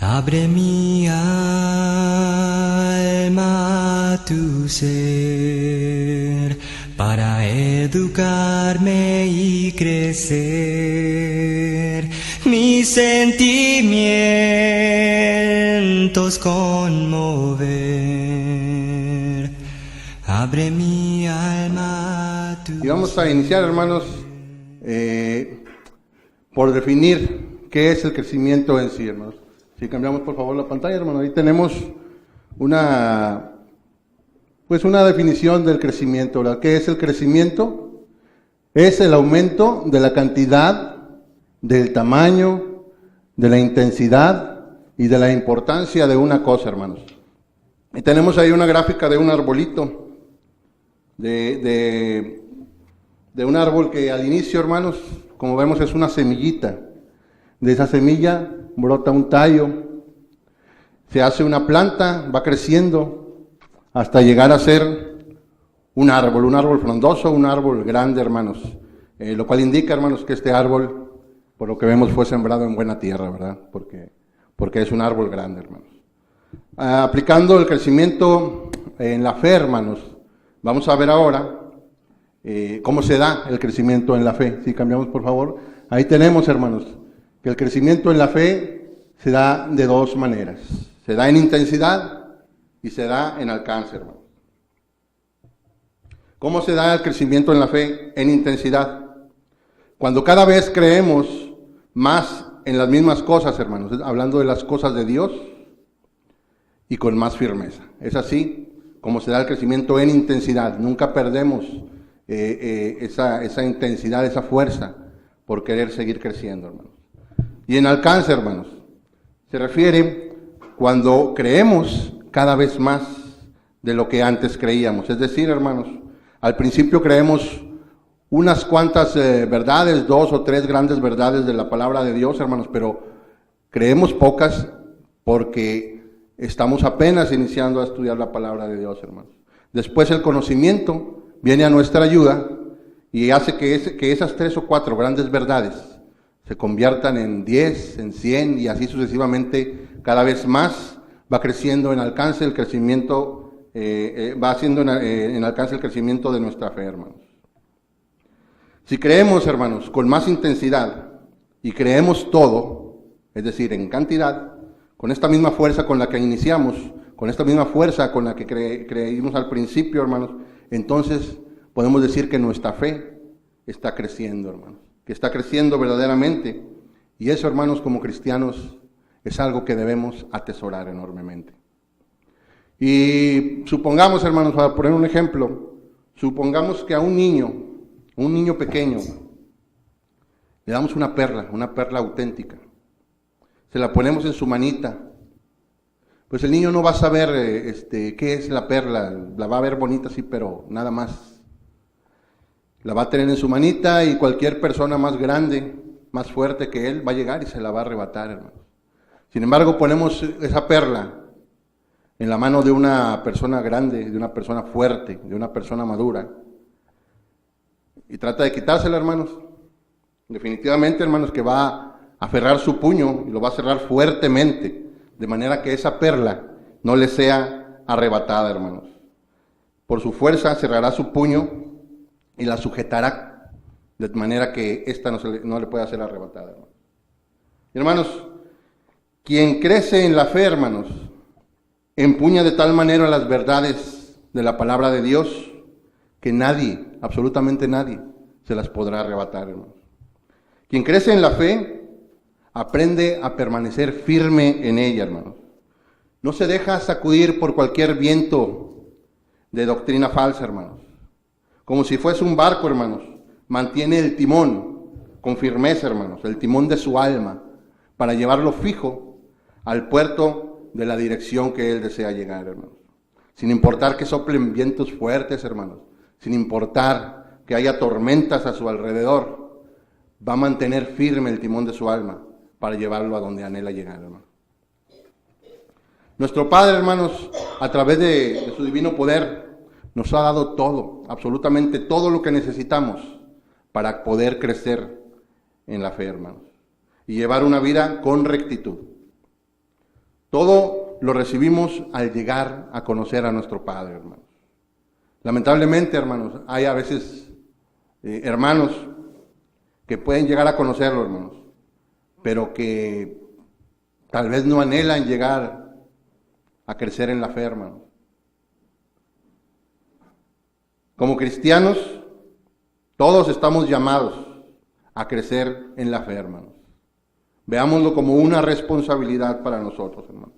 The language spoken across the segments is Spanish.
Abre mi alma a tu ser para educarme y crecer, mis sentimientos conmover. Abre mi alma a tu ser. Y vamos a iniciar, hermanos, por definir qué es el crecimiento en sí, hermanos. Si cambiamos por favor la pantalla, hermano, ahí tenemos una definición del crecimiento, ¿verdad? ¿Qué es el crecimiento? Es el aumento de la cantidad, del tamaño, de la intensidad y de la importancia de una cosa, hermanos. Y tenemos ahí una gráfica de un arbolito, de un árbol que al inicio, hermanos, como vemos es una semillita. De esa semilla brota un tallo, se hace una planta, va creciendo hasta llegar a ser un árbol frondoso, un árbol grande, hermanos. Lo cual indica, hermanos, que este árbol, por lo que vemos, fue sembrado en buena tierra, ¿verdad? Porque es un árbol grande, hermanos. Aplicando el crecimiento en la fe, hermanos, vamos a ver ahora cómo se da el crecimiento en la fe. Si cambiamos, por favor. Ahí tenemos, hermanos, que el crecimiento en la fe se da de dos maneras. Se da en intensidad y se da en alcance, hermanos. ¿Cómo se da el crecimiento en la fe en intensidad? Cuando cada vez creemos más en las mismas cosas, hermanos, hablando de las cosas de Dios y con más firmeza. Es así como se da el crecimiento en intensidad. Nunca perdemos esa intensidad, esa fuerza por querer seguir creciendo, hermanos. Y en alcance, hermanos, se refiere cuando creemos cada vez más de lo que antes creíamos. Es decir, hermanos, al principio creemos unas cuantas verdades, 2 o 3 grandes verdades de la palabra de Dios, hermanos, pero creemos pocas porque estamos apenas iniciando a estudiar la palabra de Dios, hermanos. Después el conocimiento viene a nuestra ayuda y hace que esas 3 o 4 grandes verdades se conviertan en 10, en 100 y así sucesivamente, cada vez más va creciendo en alcance el crecimiento, va haciendo en alcance el crecimiento de nuestra fe, hermanos. Si creemos, hermanos, con más intensidad y creemos todo, es decir, en cantidad, con esta misma fuerza con la que iniciamos, con esta misma fuerza con la que creímos al principio, hermanos, entonces podemos decir que nuestra fe está creciendo, hermanos. Que está creciendo verdaderamente. Y eso, hermanos, como cristianos, es algo que debemos atesorar enormemente. Y supongamos, hermanos, para poner un ejemplo, supongamos que a un niño pequeño, le damos una perla auténtica. Se la ponemos en su manita. Pues el niño no va a saber qué es la perla, la va a ver bonita, sí, pero nada más. La va a tener en su manita y cualquier persona más grande, más fuerte que él, va a llegar y se la va a arrebatar, hermanos. Sin embargo, ponemos esa perla en la mano de una persona grande, de una persona fuerte, de una persona madura, y trata de quitársela, hermanos. Definitivamente, hermanos, que va a aferrar su puño y lo va a cerrar fuertemente, de manera que esa perla no le sea arrebatada, hermanos. Por su fuerza cerrará su puño y la sujetará de manera que ésta no le pueda ser arrebatada, hermanos. Hermanos, quien crece en la fe, hermanos, empuña de tal manera las verdades de la palabra de Dios que nadie, absolutamente nadie, se las podrá arrebatar, hermanos. Quien crece en la fe aprende a permanecer firme en ella, hermanos. No se deja sacudir por cualquier viento de doctrina falsa, hermanos. Como si fuese un barco, hermanos, mantiene el timón con firmeza, hermanos, el timón de su alma, para llevarlo fijo al puerto de la dirección que él desea llegar, hermanos. Sin importar que soplen vientos fuertes, hermanos, sin importar que haya tormentas a su alrededor, va a mantener firme el timón de su alma para llevarlo a donde anhela llegar, hermanos. Nuestro Padre, hermanos, a través de su divino poder, nos ha dado todo, absolutamente todo lo que necesitamos para poder crecer en la fe, hermanos, y llevar una vida con rectitud. Todo lo recibimos al llegar a conocer a nuestro Padre, hermanos. Lamentablemente, hermanos, hay a veces hermanos que pueden llegar a conocerlo, hermanos, pero que tal vez no anhelan llegar a crecer en la fe, hermanos. Como cristianos, todos estamos llamados a crecer en la fe, hermanos. Veámoslo como una responsabilidad para nosotros, hermanos.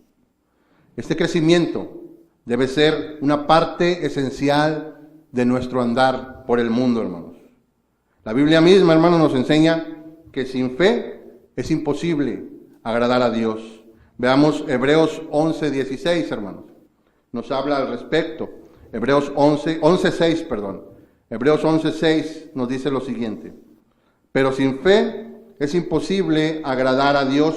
Este crecimiento debe ser una parte esencial de nuestro andar por el mundo, hermanos. La Biblia misma, hermanos, nos enseña que sin fe es imposible agradar a Dios. Veamos Hebreos 11:16, hermanos. Nos habla al respecto. Hebreos 11:6, perdón. Hebreos 11:6 nos dice lo siguiente. Pero sin fe es imposible agradar a Dios,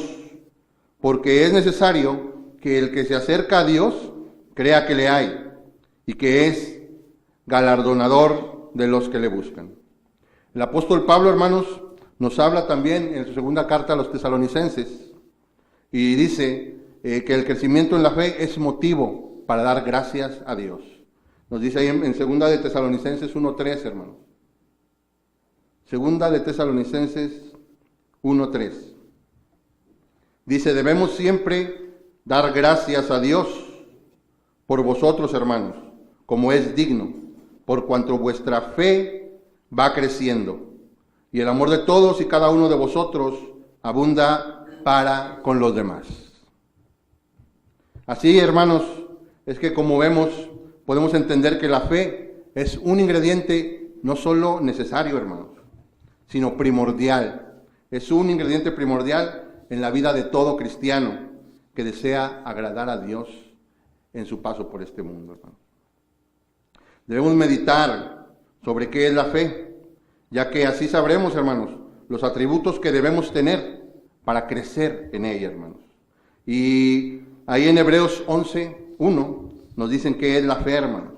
porque es necesario que el que se acerca a Dios crea que le hay y que es galardonador de los que le buscan. El apóstol Pablo, hermanos, nos habla también en su segunda carta a los tesalonicenses y dice que el crecimiento en la fe es motivo para dar gracias a Dios. Nos dice ahí en segunda de Tesalonicenses 1:3, hermanos. Segunda de Tesalonicenses 1:3. Dice, debemos siempre dar gracias a Dios por vosotros, hermanos, como es digno, por cuanto vuestra fe va creciendo, y el amor de todos y cada uno de vosotros abunda para con los demás. Así, hermanos, es que como vemos, podemos entender que la fe es un ingrediente no solo necesario, hermanos, sino primordial. Es un ingrediente primordial en la vida de todo cristiano que desea agradar a Dios en su paso por este mundo, hermanos. Debemos meditar sobre qué es la fe, ya que así sabremos, hermanos, los atributos que debemos tener para crecer en ella, hermanos. Y ahí en Hebreos 11:1 nos dicen qué es la fe, hermanos.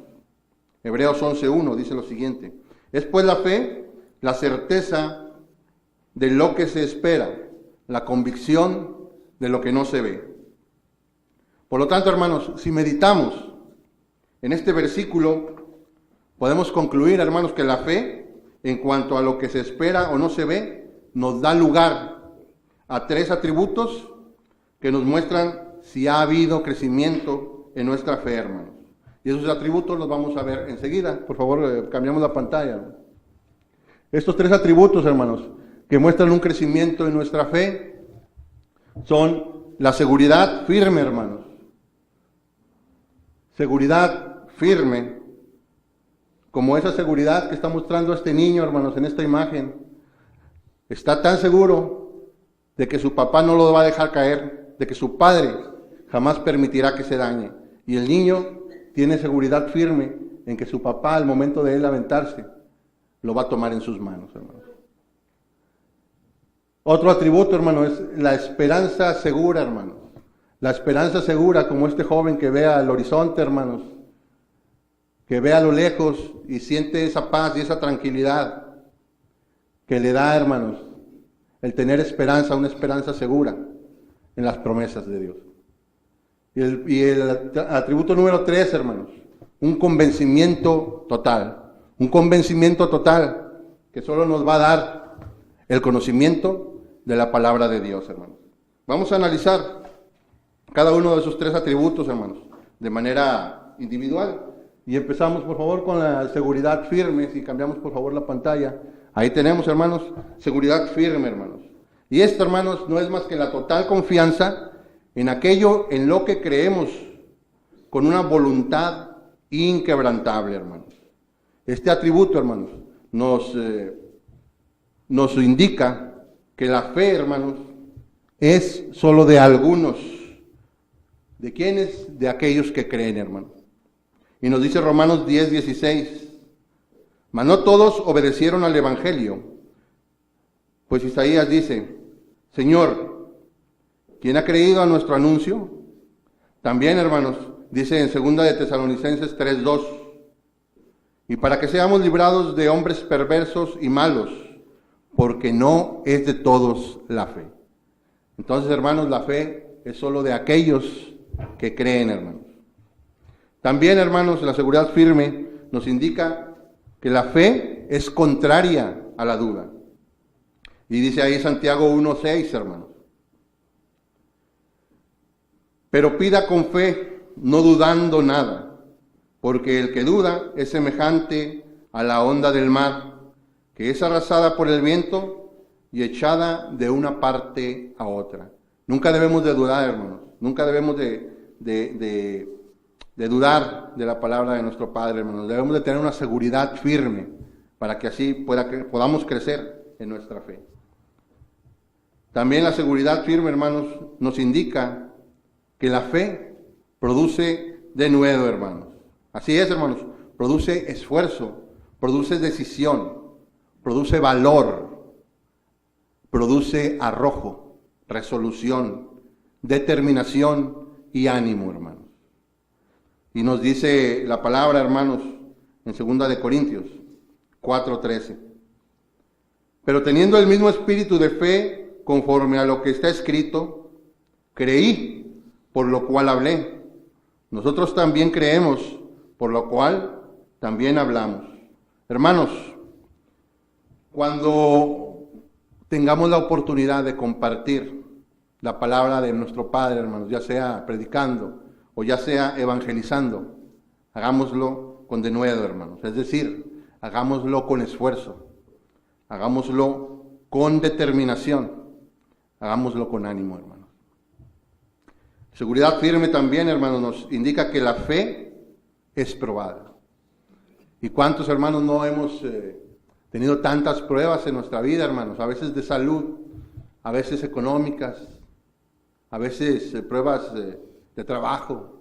Hebreos 11:1 dice lo siguiente. Es pues la fe, la certeza de lo que se espera, la convicción de lo que no se ve. Por lo tanto, hermanos, si meditamos en este versículo, podemos concluir, hermanos, que la fe, en cuanto a lo que se espera o no se ve, nos da lugar a 3 atributos que nos muestran si ha habido crecimiento en nuestra fe, hermanos. Y esos atributos los vamos a ver enseguida. Por favor, cambiamos la pantalla. Estos 3 atributos, hermanos, que muestran un crecimiento en nuestra fe, son la seguridad firme, hermanos. Seguridad firme, como esa seguridad que está mostrando este niño, hermanos, en esta imagen. Está tan seguro de que su papá no lo va a dejar caer, de que su padre jamás permitirá que se dañe. Y el niño tiene seguridad firme en que su papá, al momento de él aventarse, lo va a tomar en sus manos, hermanos. Otro atributo, hermano, es la esperanza segura, hermanos. La esperanza segura, como este joven que ve al horizonte, hermanos, que ve a lo lejos y siente esa paz y esa tranquilidad que le da, hermanos, el tener esperanza, una esperanza segura en las promesas de Dios. Y el atributo número 3, hermanos, un convencimiento total. Un convencimiento total que solo nos va a dar el conocimiento de la palabra de Dios, hermanos. Vamos a analizar cada uno de esos 3 atributos, hermanos, de manera individual. Y empezamos, por favor, con la seguridad firme. Si cambiamos, por favor, la pantalla. Ahí tenemos, hermanos, seguridad firme, hermanos. Y esto, hermanos, no es más que la total confianza en aquello en lo que creemos, con una voluntad inquebrantable, hermanos. Este atributo, hermanos, nos indica que la fe, hermanos, es solo de algunos. ¿De quiénes? De aquellos que creen, hermanos. Y nos dice Romanos 10:16, mas no todos obedecieron al Evangelio. Pues Isaías dice, Señor, ¿quién ha creído a nuestro anuncio? También, hermanos, dice en 2 de Tesalonicenses 3:2, y para que seamos librados de hombres perversos y malos, porque no es de todos la fe. Entonces, hermanos, la fe es solo de aquellos que creen, hermanos. También, hermanos, la seguridad firme nos indica que la fe es contraria a la duda. Y dice ahí Santiago 1:6, hermanos. Pero pida con fe, no dudando nada, porque el que duda es semejante a la onda del mar, que es arrasada por el viento y echada de una parte a otra. Nunca debemos de dudar, hermanos. Nunca debemos de dudar de la palabra de nuestro Padre, hermanos. Debemos de tener una seguridad firme para que así podamos crecer en nuestra fe. También la seguridad firme, hermanos, nos indica que la fe produce denuedo, hermanos. Así es, hermanos. Produce esfuerzo, produce decisión, produce valor, produce arrojo, resolución, determinación y ánimo, hermanos. Y nos dice la palabra, hermanos, en 2 de Corintios 4:13. Pero teniendo el mismo espíritu de fe, conforme a lo que está escrito, creí, por lo cual hablé. Nosotros también creemos, por lo cual también hablamos. Hermanos, cuando tengamos la oportunidad de compartir la palabra de nuestro Padre, hermanos, ya sea predicando o ya sea evangelizando, hagámoslo con denuedo, hermanos. Es decir, hagámoslo con esfuerzo, hagámoslo con determinación, hagámoslo con ánimo, hermanos. Seguridad firme también, hermanos, nos indica que la fe es probada. ¿Y cuántos, hermanos, no hemos tenido tantas pruebas en nuestra vida, hermanos? A veces de salud, a veces económicas, a veces pruebas de trabajo,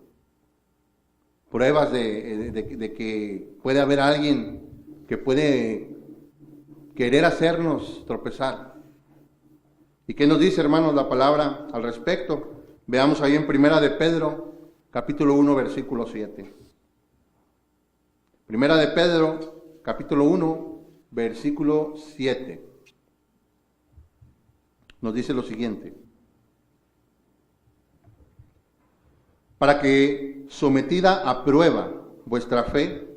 pruebas de que puede haber alguien que puede querer hacernos tropezar. ¿Y qué nos dice, hermanos, la palabra al respecto? Veamos ahí en 1 de Pedro, capítulo 1, versículo 7. 1 de Pedro, capítulo 1, versículo 7. Nos dice lo siguiente. Para que, sometida a prueba vuestra fe,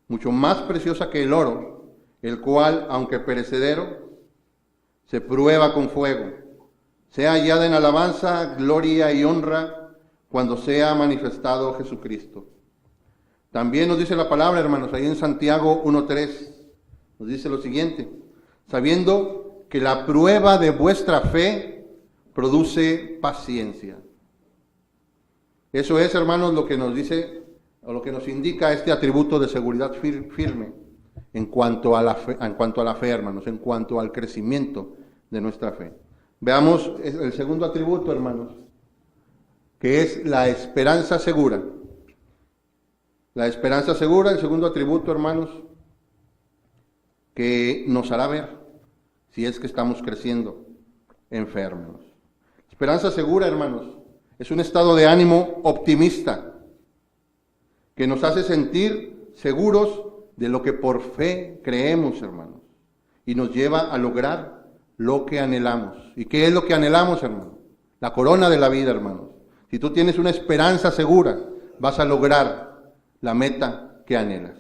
mucho más preciosa que el oro, el cual, aunque perecedero, se prueba con fuego, sea hallada en alabanza, gloria y honra cuando sea manifestado Jesucristo. También nos dice la palabra, hermanos, ahí en Santiago 1:3, nos dice lo siguiente: sabiendo que la prueba de vuestra fe produce paciencia. Eso es, hermanos, lo que nos dice, o lo que nos indica este atributo de seguridad firme en cuanto a la fe, hermanos, en cuanto al crecimiento de nuestra fe. Veamos el segundo atributo, hermanos, que es la esperanza segura. La esperanza segura, el segundo atributo, hermanos, que nos hará ver si es que estamos creciendo enfermos. Esperanza segura, hermanos, es un estado de ánimo optimista que nos hace sentir seguros de lo que por fe creemos, hermanos, y nos lleva a lograr lo que anhelamos. ¿Y qué es lo que anhelamos, hermanos? La corona de la vida, hermanos. Si tú tienes una esperanza segura, vas a lograr la meta que anhelas.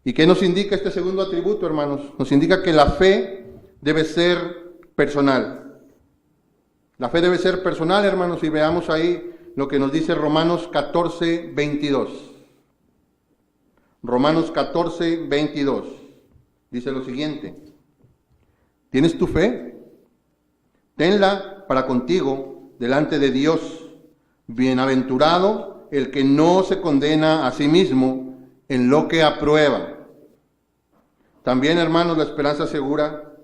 ¿Y qué nos indica este segundo atributo, hermanos? Nos indica que la fe debe ser personal. La fe debe ser personal, hermanos, y veamos ahí lo que nos dice Romanos 14:22. Romanos 14:22. Dice lo siguiente: ¿tienes tu fe? Tenla para contigo delante de Dios. Bienaventurado el que no se condena a sí mismo en lo que aprueba. También, hermanos, la esperanza segura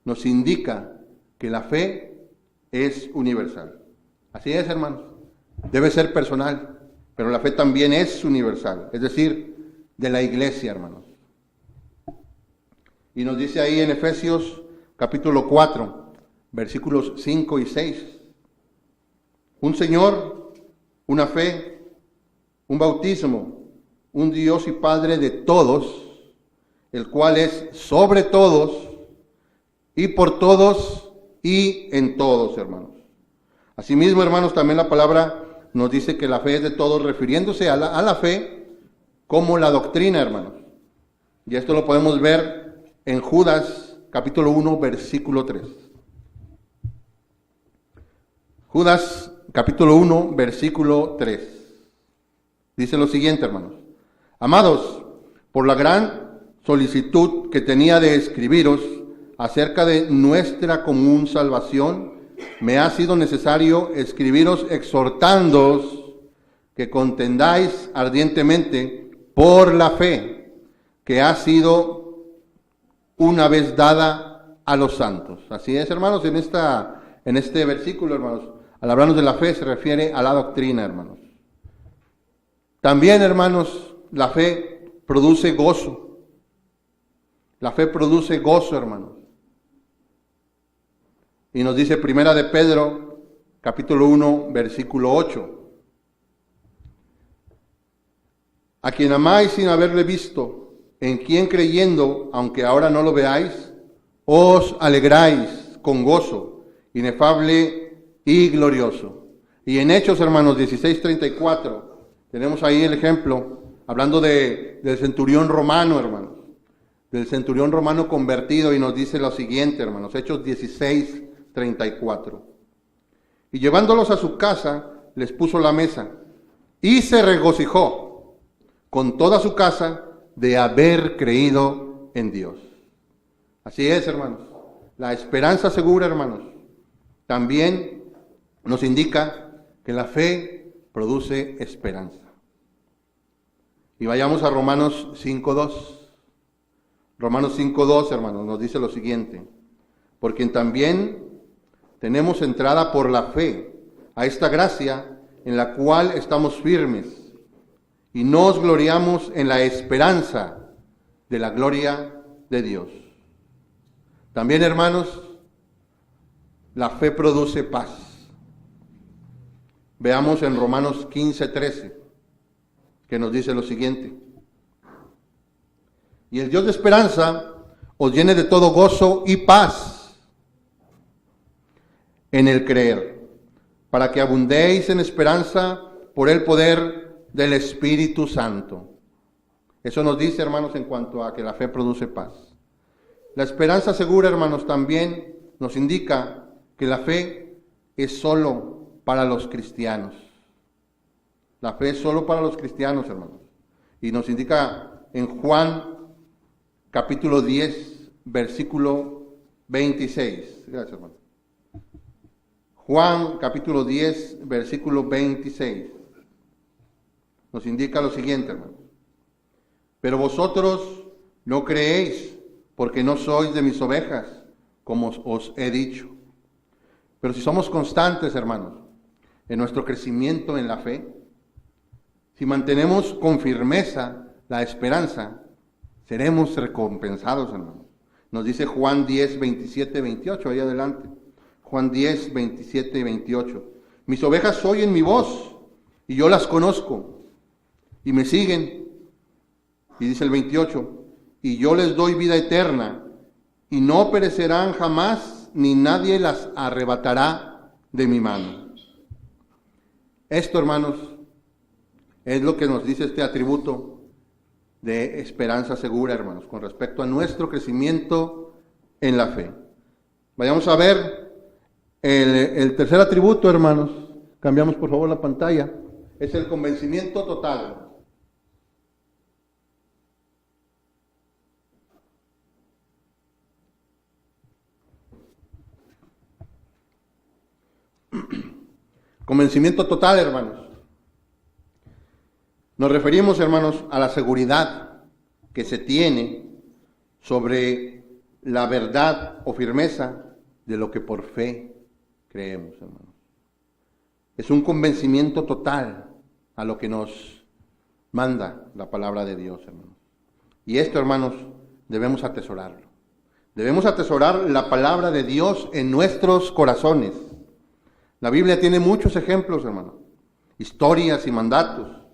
nos indica que la fe es universal. Así es, hermanos. Debe ser personal, pero la fe también es universal, es decir, de la iglesia, hermanos. Y nos dice ahí en Efesios capítulo 4, versículos 5 y 6. Un Señor, una fe, un bautismo, un Dios y Padre de todos, el cual es sobre todos y por todos y en todos, hermanos. Asimismo, hermanos, también la palabra nos dice que la fe es de todos, refiriéndose a la fe como la doctrina, hermanos. Y esto lo podemos ver en Judas, capítulo 1, versículo 3. Judas, capítulo 1, versículo 3. Dice lo siguiente, hermanos. Amados, por la gran solicitud que tenía de escribiros acerca de nuestra común salvación, me ha sido necesario escribiros exhortándoos que contendáis ardientemente por la fe que ha sido una vez dada a los santos. Así es, hermanos, en este versículo, hermanos, al hablarnos de la fe se refiere a la doctrina, hermanos. También, hermanos, la fe produce gozo. La fe produce gozo, hermanos. Y nos dice Primera de Pedro, capítulo 1, versículo 8. A quien amáis sin haberle visto, en quien creyendo, aunque ahora no lo veáis, os alegráis con gozo inefable y glorioso. Y en Hechos, hermanos, 16:34, tenemos ahí el ejemplo, hablando del centurión romano, hermanos, del centurión romano convertido, y nos dice lo siguiente, hermanos, Hechos 16:34. Y llevándolos a su casa, les puso la mesa, y se regocijó con toda su casa de haber creído en Dios. Así es, hermanos. La esperanza segura, hermanos, también nos indica que la fe produce esperanza. Y vayamos a Romanos 5:2. Romanos 5:2, hermanos, nos dice lo siguiente. Por quien también tenemos entrada por la fe a esta gracia en la cual estamos firmes y nos gloriamos en la esperanza de la gloria de Dios. También, hermanos, la fe produce paz. Veamos en Romanos 15:13, que nos dice lo siguiente. Y el Dios de esperanza os llene de todo gozo y paz en el creer, para que abundéis en esperanza por el poder del Espíritu Santo. Eso nos dice, hermanos, en cuanto a que la fe produce paz. La esperanza segura, hermanos, también nos indica que la fe es solo para los cristianos. La fe es solo para los cristianos, hermanos. Y nos indica en Juan capítulo 10, versículo 26. Gracias, hermano. Juan capítulo 10, versículo 26. Nos indica lo siguiente, hermano. Pero vosotros no creéis, porque no sois de mis ovejas, como os he dicho. Pero si somos constantes, hermanos, en nuestro crecimiento en la fe, si mantenemos con firmeza la esperanza, seremos recompensados, hermanos. Nos dice Juan 10, 27, 28, ahí adelante. Juan 10, 27 y 28. Mis ovejas oyen mi voz, y yo las conozco, y me siguen. Y dice el 28, y yo les doy vida eterna, y no perecerán jamás, ni nadie las arrebatará de mi mano. Esto, hermanos, es lo que nos dice este atributo de esperanza segura, hermanos, con respecto a nuestro crecimiento en la fe. Vayamos a ver el tercer atributo, hermanos. Cambiamos, por favor, la pantalla. Es el convencimiento total, hermanos. Convencimiento total, hermanos. Nos referimos, hermanos, a la seguridad que se tiene sobre la verdad o firmeza de lo que por fe creemos, hermanos. Es un convencimiento total a lo que nos manda la palabra de Dios, hermanos. Y esto, hermanos, debemos atesorarlo. Debemos atesorar la palabra de Dios en nuestros corazones. La Biblia tiene muchos ejemplos, hermano, historias y mandatos.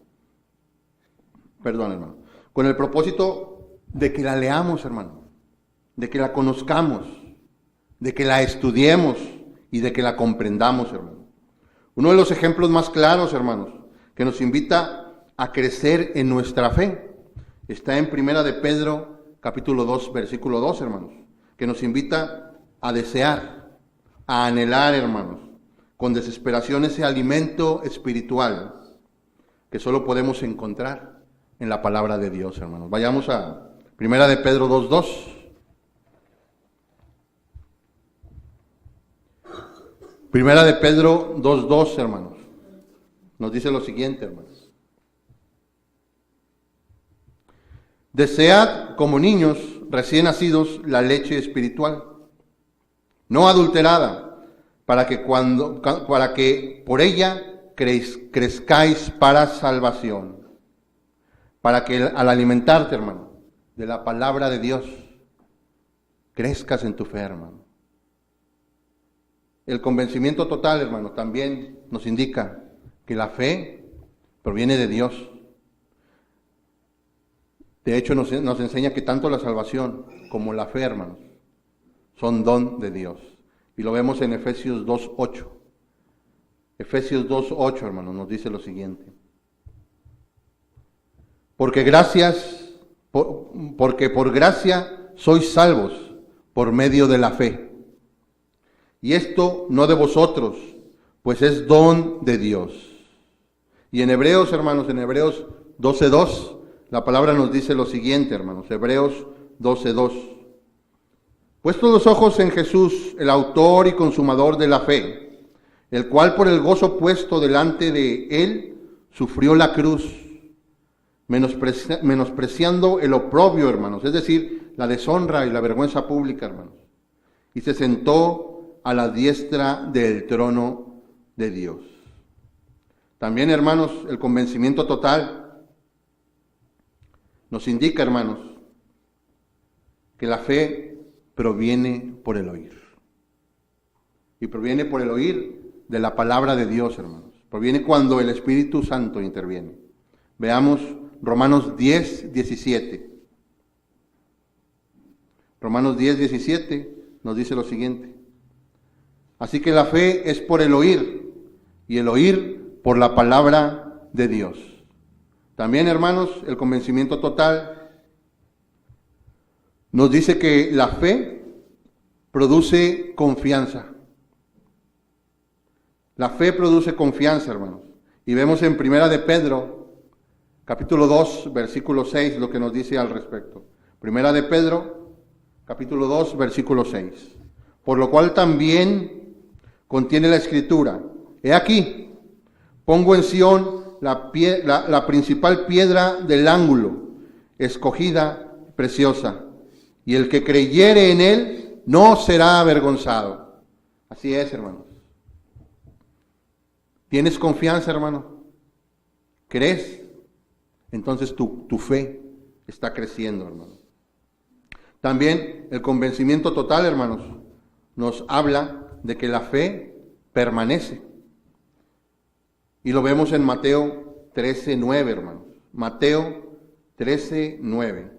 Perdón, hermano. Con el propósito de que la leamos, hermano, de que la conozcamos, de que la estudiemos y de que la comprendamos, hermano. Uno de los ejemplos más claros, hermanos, que nos invita a crecer en nuestra fe, está en Primera de Pedro, capítulo 2, versículo 2, hermanos, que nos invita a desear, a anhelar, hermanos, con desesperación ese alimento espiritual que solo podemos encontrar en la palabra de Dios, hermanos. Vayamos a Primera de Pedro 2:2. Primera de Pedro 2:2, hermanos. Nos dice lo siguiente, hermanos. Desead como niños recién nacidos la leche espiritual, no adulterada, para que por ella crezcáis para salvación. Para que al alimentarte, hermano, de la palabra de Dios, crezcas en tu fe, hermano. El convencimiento total, hermano, también nos indica que la fe proviene de Dios. De hecho, nos enseña que tanto la salvación como la fe, hermanos, son don de Dios. Y lo vemos en Efesios 2:8. Efesios 2:8, hermanos, nos dice lo siguiente. Porque por gracia sois salvos por medio de la fe. Y esto no de vosotros, pues es don de Dios. Y en Hebreos, hermanos, en Hebreos 12:2, la palabra nos dice lo siguiente, hermanos. Hebreos 12:2. Puestos los ojos en Jesús, el autor y consumador de la fe, el cual por el gozo puesto delante de él, sufrió la cruz, menospreciando el oprobio, hermanos, es decir, la deshonra y la vergüenza pública, hermanos, y se sentó a la diestra del trono de Dios. También, hermanos, el convencimiento total nos indica, hermanos, que la fe proviene por el oír. Y proviene por el oír de la palabra de Dios, hermanos. Proviene cuando el Espíritu Santo interviene. Veamos Romanos 10:17. Romanos 10:17 nos dice lo siguiente. Así que la fe es por el oír, y el oír por la palabra de Dios. También, hermanos, el convencimiento total nos dice que la fe produce confianza. La fe produce confianza, hermanos. Y vemos en Primera de Pedro, capítulo 2, versículo 6, lo que nos dice al respecto. Primera de Pedro, capítulo 2, versículo 6. Por lo cual también contiene la Escritura. He aquí, pongo en Sión la principal piedra del ángulo, escogida, preciosa, y el que creyere en él no será avergonzado. Así es, hermanos. ¿Tienes confianza, hermano? ¿Crees? Entonces tu fe está creciendo, hermano. También el convencimiento total, hermanos, nos habla de que la fe permanece. Y lo vemos en Mateo 13:9, hermanos. Mateo 13:9.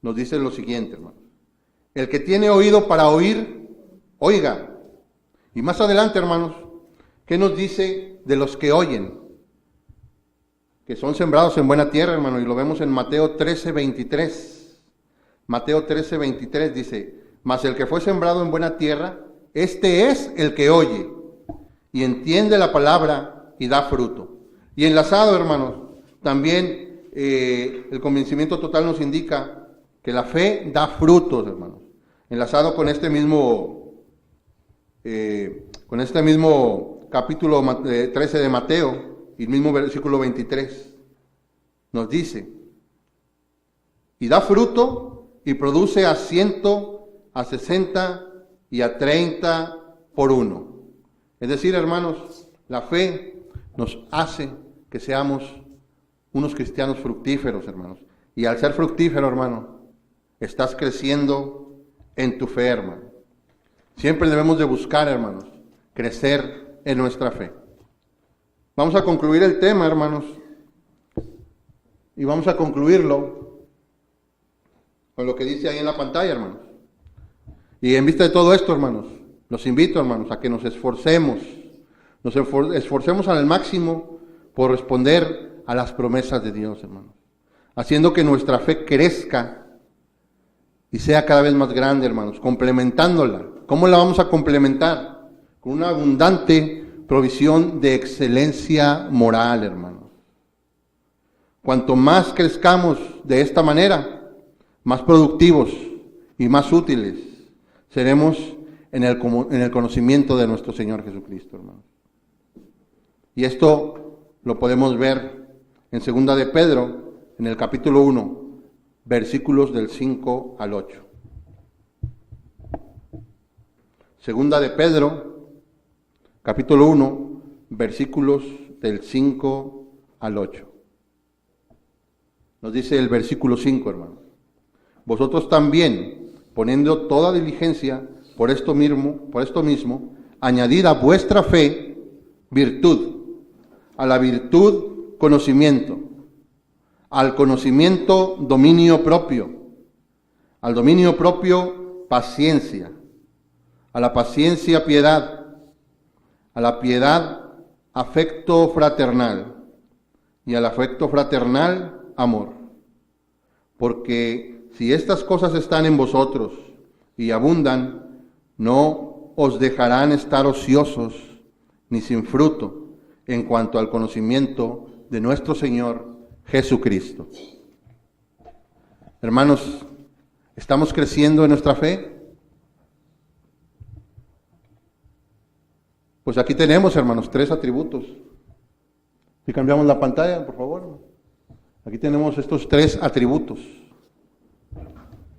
Nos dice lo siguiente, hermanos. El que tiene oído para oír, oiga. Y más adelante, hermanos, ¿qué nos dice de los que oyen? Que son sembrados en buena tierra, hermano. Y lo vemos en Mateo 13:23. Mateo 13:23 dice, mas el que fue sembrado en buena tierra, este es el que oye y entiende la palabra y da fruto. Y enlazado, hermanos, también el convencimiento total nos indica que la fe da frutos, hermanos. Enlazado con este mismo capítulo 13 de Mateo y el mismo versículo 23, nos dice, y da fruto y produce a 100, a 60 y a 30 por uno. Es decir, hermanos, la fe nos hace que seamos unos cristianos fructíferos, hermanos. Y al ser fructífero, hermano, estás creciendo en tu fe, hermano. Siempre debemos de buscar, hermanos, crecer en nuestra fe. Vamos a concluir el tema, hermanos. Y vamos a concluirlo con lo que dice ahí en la pantalla, hermanos. Y en vista de todo esto, hermanos, Los invito, hermanos, a que nos esforcemos al máximo por responder a las promesas de Dios, hermanos, haciendo que nuestra fe crezca y sea cada vez más grande, hermanos, complementándola. ¿Cómo la vamos a complementar? Con una abundante provisión de excelencia moral, hermanos. Cuanto más crezcamos de esta manera, más productivos y más útiles seremos en el conocimiento de nuestro Señor Jesucristo, hermanos. Y esto lo podemos ver en 2 de Pedro, en el capítulo 1, versículos del 5 al 8. 2 de Pedro, capítulo 1, versículos del 5 al 8. Nos dice el versículo 5, hermanos. Vosotros también, poniendo toda diligencia por esto mismo, añadid a vuestra fe virtud, a la virtud conocimiento, al conocimiento dominio propio, al dominio propio paciencia, a la paciencia piedad, a la piedad afecto fraternal y al afecto fraternal amor. Porque si estas cosas están en vosotros y abundan, no os dejarán estar ociosos ni sin fruto en cuanto al conocimiento de nuestro Señor Jesucristo. Hermanos, ¿estamos creciendo en nuestra fe? Pues aquí tenemos, hermanos, 3 atributos. Si cambiamos la pantalla, por favor. Aquí tenemos estos 3 atributos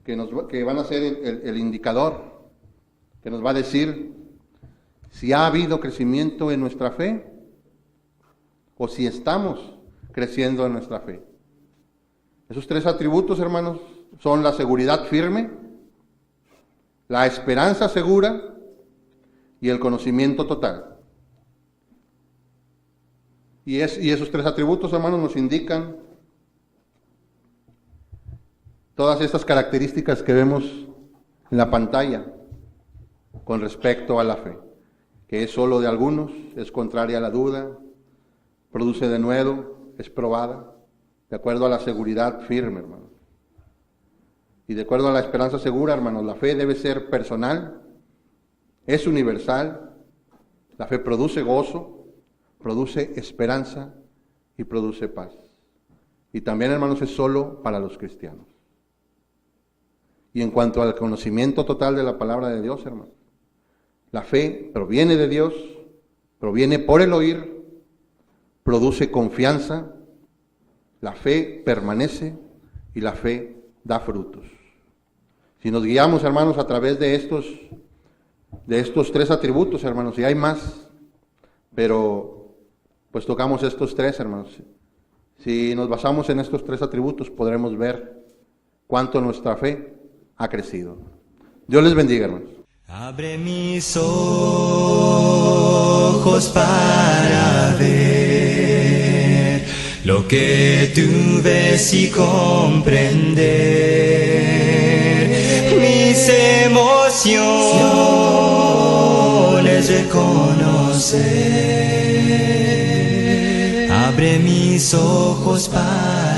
que van a ser el indicador que nos va a decir si ha habido crecimiento en nuestra fe o si estamos creciendo en nuestra fe. Esos 3 atributos, hermanos, son la seguridad firme, la esperanza segura y el conocimiento total. Y esos 3 atributos, hermanos, nos indican todas estas características que vemos en la pantalla con respecto a la fe, que es solo de algunos, es contraria a la duda, produce denuedo, es probada, de acuerdo a la seguridad firme, hermanos. Y de acuerdo a la esperanza segura, hermanos, la fe debe ser personal, es universal, la fe produce gozo, produce esperanza y produce paz. Y también, hermanos, es solo para los cristianos. Y en cuanto al conocimiento total de la palabra de Dios, hermanos, la fe proviene de Dios, proviene por el oír, produce confianza, la fe permanece y la fe da frutos. Si nos guiamos, hermanos, a través de estos 3 atributos, hermanos, y hay más, pero pues tocamos estos 3, hermanos. Si nos basamos en estos 3 atributos, podremos ver cuánto nuestra fe ha crecido. Dios les bendiga, hermanos. Abre mis ojos para ver lo que tú ves y comprender mis emociones, reconocer. Abre mis ojos para